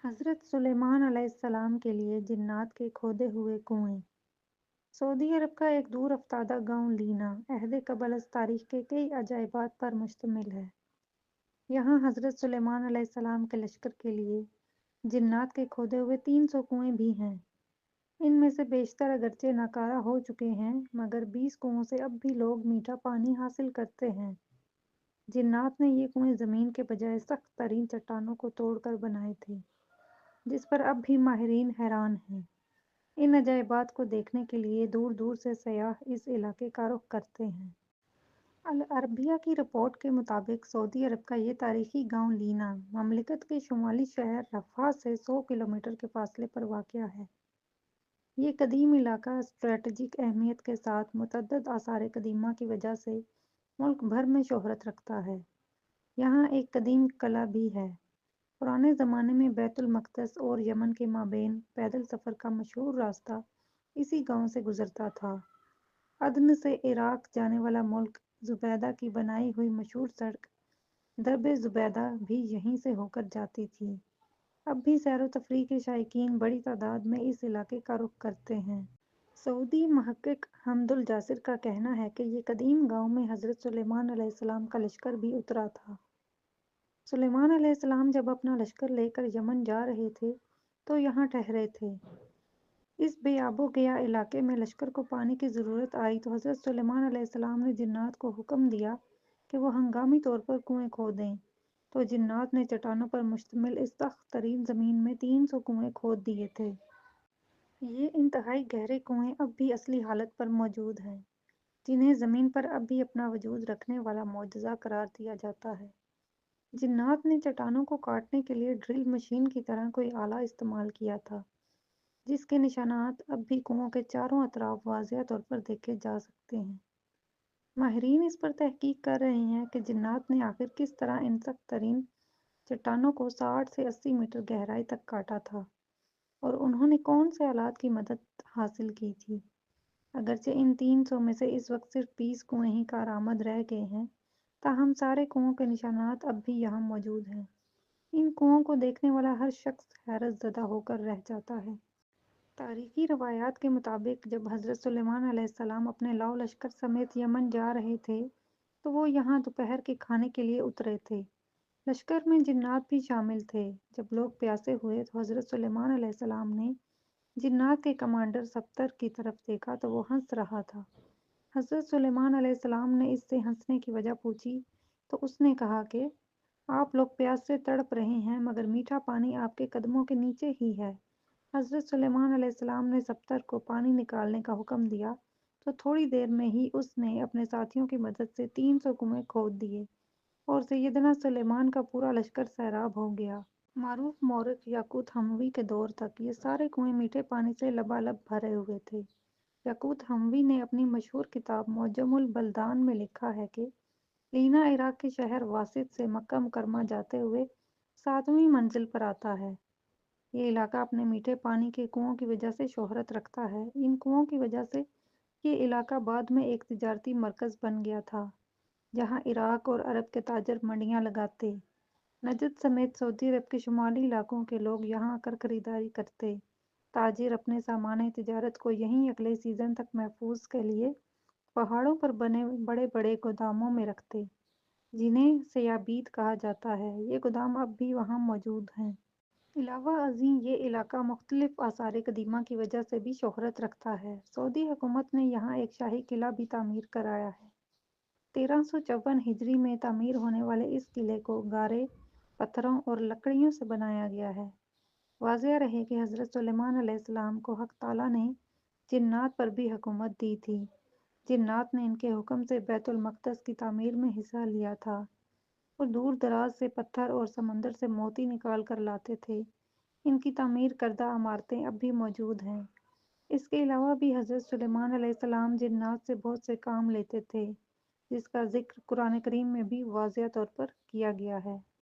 हज़रत सुलेमान अलैहिस्सलाम के लिए जिन्नात के खोदे हुए कुएं। सऊदी अरब का एक दूर अफ्तादा गांव लीना अहद कबल तारीख के कई अजायबात पर मुश्तमिल है। यहाँ हज़रत सुलेमान अलैहिस्सलाम के लश्कर के लिए जिन्नात के खोदे हुए 300 कुएं भी हैं। इनमें से बेशतर अगरचे नाकारा हो चुके हैं, मगर 20 कुओं से अब भी लोग मीठा पानी हासिल करते हैं। जिन्नात ने ये कुएं ज़मीन के बजाय सख्त तरीन चट्टानों को तोड़कर बनाए थे, जिस पर अब भी माहिरीन हैरान हैं। इन अजायबात को देखने के लिए दूर दूर से सयाह इस इलाके का रुख करते हैं। अल अरबिया की रिपोर्ट के मुताबिक सऊदी अरब का ये तारीखी गांव लीना ममलिकत के शुमाली शहर रफ़ा से 100 किलोमीटर के फासले पर वाक़या है। ये कदीम इलाका स्ट्रेटजिक अहमियत के साथ मुतअद्दिद आसार कदीमा की वजह से मुल्क भर में शोहरत रखता है। यहाँ एक कदीम कला भी है। पुराने ज़माने में बैतुल मक़दस और यमन के माबैन पैदल सफ़र का मशहूर रास्ता इसी गांव से गुज़रता था। अदन से इराक़ जाने वाला मुल्क ज़ुबैदा की बनाई हुई मशहूर सड़क दरब ज़ुबैदा भी यहीं से होकर जाती थी। अब भी सैर व तफरीह के शायकीन बड़ी तादाद में इस इलाके का रुख करते हैं। सऊदी महक्किक हमदुल जासिर का कहना है कि ये कदीम गांव में हज़रत सुलेमान अलैहिस्सलाम का लश्कर भी उतरा था। सुलेमान अलैहिस्सलाम जब अपना लश्कर लेकर यमन जा रहे थे तो यहाँ ठहरे थे। इस बेआबो-गया इलाके में लश्कर को पानी की ज़रूरत आई तो हज़रत सुलेमान अलैहिस्सलाम ने जिन्नात को हुक्म दिया कि वो हंगामी तौर पर कुएं खोदें, तो जिन्नात ने चट्टानों पर मुश्तमिल इस सख्त तरीन ज़मीन में 300 कुएं खोद दिए थे। ये इंतहाई गहरे कुएं अब भी असली हालत पर मौजूद हैं, जिन्हें ज़मीन पर अब भी अपना वजूद रखने वाला मौजज़ा करार दिया जाता है। जिन्नात ने चट्टानों को काटने के लिए ड्रिल मशीन की तरह कोई आला इस्तेमाल किया था, जिसके निशानात अब भी कुओं के चारों अतराफ वाज़ेह तौर पर देखे जा सकते हैं। माहिरीन इस पर तहकीक कर रहे हैं कि जिन्नात ने आखिर किस तरह इन सख्त तरीन चट्टानों को 60 से 80 मीटर गहराई तक काटा था और उन्होंने कौन से आलात की मदद हासिल की थी। अगरचे इन 300 में से इस वक्त सिर्फ 20 कुएं ही कारआमद रह गए हैं, ताहम सारे कुओं के निशानात अब भी यहाँ मौजूद हैं। इन कुओं को देखने वाला हर शख्स हैरत ज़दा होकर रह जाता है। तारीखी रवायात के मुताबिक जब हज़रत सुलेमान अलैहिस्सलाम अपने लाव लश्कर समेत यमन जा रहे थे तो वो यहाँ दोपहर के खाने के लिए उतरे थे। लश्कर में जिन्नात भी शामिल थे। जब लोग प्यासे हुए तो हज़रत सुलेमान अलैहिस्सलाम ने जिन्नात के कमांडर सब्तर की तरफ देखा तो वो हंस रहा था। हज़रत सुलेमान अलैहिस्सलाम ने इससे हंसने की वजह पूछी तो उसने कहा कि आप लोग प्यास से तड़प रहे हैं, मगर मीठा पानी आपके कदमों के नीचे ही है। हज़रत सुलेमान अलैहिस्सलाम ने सब्तर को पानी निकालने का हुक्म दिया तो थोड़ी देर में ही उसने अपने साथियों की मदद से 300 कुएं खोद दिए और सैयदना सुलेमान का पूरा लश्कर सैराब हो गया। मारूफ मौरख याकूत हमवी के दौर तक ये सारे कुएं मीठे पानी से लबालब भरे हुए थे। याकूत हमवी ने अपनी मशहूर किताब मौजमुल बल्दान में लिखा है कि लीना इराक के शहर वासित से मक्का मुकरमा जाते हुए 7वीं मंजिल पर आता है। ये इलाका अपने मीठे पानी के कुओं की वजह से शोहरत रखता है। इन कुओं की वजह से ये इलाका बाद में एक तिजारती मरकज़ बन गया था, जहाँ इराक और अरब के ताजर मंडियाँ लगाते। नजद समेत सऊदी अरब के शुमाली इलाकों के लोग यहाँ आकर खरीदारी करते। ताजिर अपने सामान तिजारत को यहीं अगले सीज़न तक महफूज के लिए पहाड़ों पर बने बड़े बड़े गोदामों में रखते, जिन्हें सयाबीत कहा जाता है। ये गोदाम अब भी वहाँ मौजूद हैं। इलावा अज़ीं ये इलाका मुख्तलिफ आसार कदीमा की वजह से भी शोहरत रखता है। सऊदी हुकूमत ने यहाँ एक शाही किला भी तामीर कराया है। 1354 हिजरी में तामीर होने वाले इस किले को गारे, पत्थरों और लकड़ियों से बनाया गया है। वाज़ेह रहे कि हज़रत सुलेमान अलैहिस्सलाम को हक़ ताला ने जिन्नात पर भी हुकूमत दी थी। जिन्नात ने इनके हुक्म से बैतुल मक़दस की तामीर में हिस्सा लिया था और दूर दराज से पत्थर और समंदर से मोती निकाल कर लाते थे। इनकी तामीर करदा इमारतें अब भी मौजूद हैं। इसके अलावा भी हज़रत सुलेमान अलैहिस्सलाम जिन्नात से बहुत से काम लेते थे, जिसका ज़िक्र कुरान करीम में भी वाज़ेह तौर पर किया गया है।